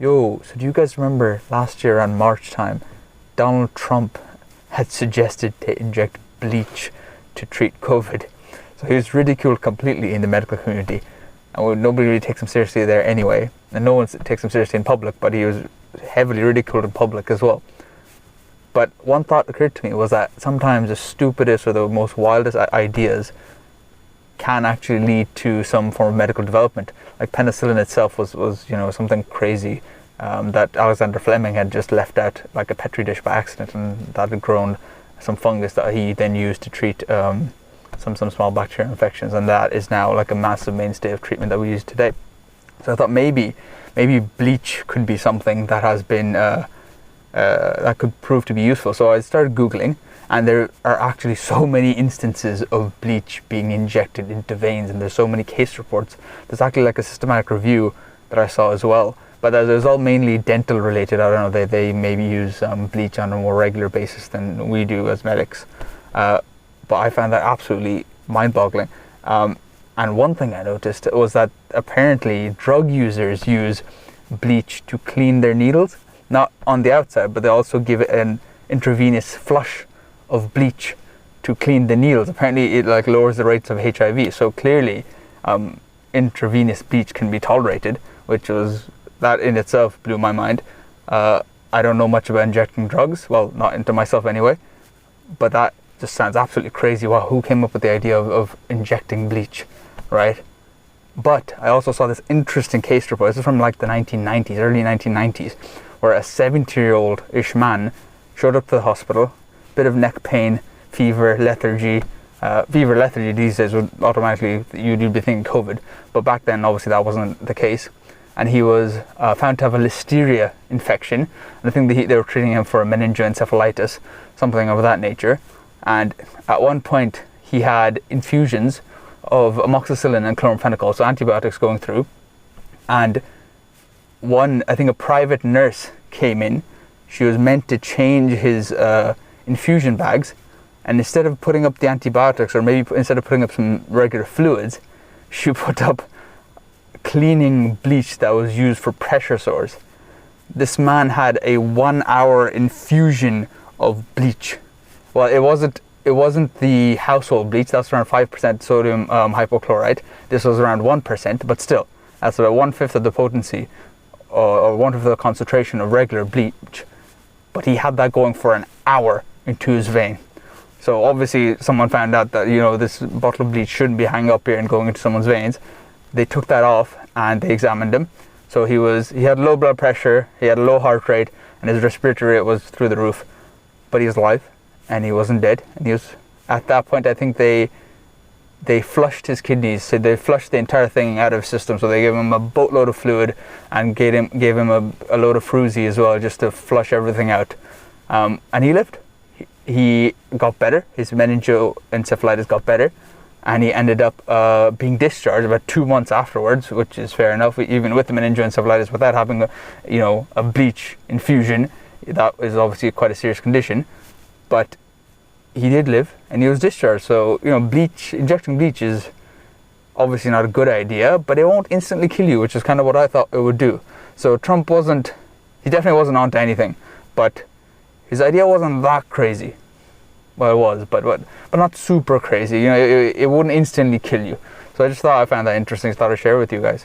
Yo, so do you guys remember last year around March time, Donald Trump had suggested to inject bleach to treat COVID. So he was ridiculed completely in the medical community. And nobody really takes him seriously there anyway. And no one takes him seriously in public, but he was heavily ridiculed in public as well. But one thought occurred to me was that sometimes the stupidest or the most wildest ideas can actually lead to some form of medical development. Like penicillin itself was something crazy that Alexander Fleming had just left out like a petri dish by accident, and that had grown some fungus that he then used to treat some small bacterial infections, and that is now like a massive mainstay of treatment that we use today. So I thought maybe bleach could be something that has been that could prove to be useful. So I started Googling, and there are actually so many instances of bleach being injected into veins, and there's so many case reports. There's actually like a systematic review that I saw as well, but it was all mainly dental related. I don't know, they maybe use bleach on a more regular basis than we do as medics, but I found that absolutely mind-boggling. And one thing I noticed was that apparently drug users use bleach to clean their needles, not on the outside, but they also give it an intravenous flush of bleach to clean the needles. Apparently it like lowers the rates of HIV. So clearly intravenous bleach can be tolerated, which was, that in itself blew my mind. I don't know much about injecting drugs, well, not into myself anyway, but that just sounds absolutely crazy. Wow, who came up with the idea of injecting bleach, right? But I also saw this interesting case report. This is from like the 1990s, early 1990s, where a 70-year-old-ish man showed up to the hospital, bit of neck pain, fever, lethargy. Fever, lethargy these days would automatically, you'd be thinking COVID, but back then obviously that wasn't the case. And he was found to have a listeria infection, and I think they were treating him for a meningoencephalitis, something of that nature. And at one point he had infusions of amoxicillin and chloramphenicol, so antibiotics going through, and I think a private nurse came in. She was meant to change his infusion bags, and instead of putting up the antibiotics, or maybe instead of putting up some regular fluids, she put up cleaning bleach that was used for pressure sores. This man had a 1-hour infusion of bleach. Well, it wasn't the household bleach. That's around 5% sodium hypochlorite. This was around 1%, but still, that's about 1/5 of the potency, or 1/5 of the concentration of regular bleach. But he had that going for an hour into his vein. So obviously someone found out that, this bottle of bleach shouldn't be hanging up here and going into someone's veins. They took that off and they examined him. So he had low blood pressure, he had a low heart rate, and his respiratory rate was through the roof. But he was alive, and he wasn't dead. And he was, at that point, I think they flushed his kidneys. So they flushed the entire thing out of his system. So they gave him a boatload of fluid and gave him a load of Fruzy as well, just to flush everything out. And he lived. He got better. His meningoencephalitis got better, and he ended up being discharged about 2 months afterwards, which is fair enough. Even with the meningoencephalitis, without having a bleach infusion, that is obviously quite a serious condition. But he did live, and he was discharged. So injecting bleach is obviously not a good idea, but it won't instantly kill you, which is kind of what I thought it would do. So Trump he definitely wasn't onto anything, but his idea wasn't that crazy. Well, it was, but not super crazy. It wouldn't instantly kill you. So I just thought I found that interesting. So I thought I'd share with you guys.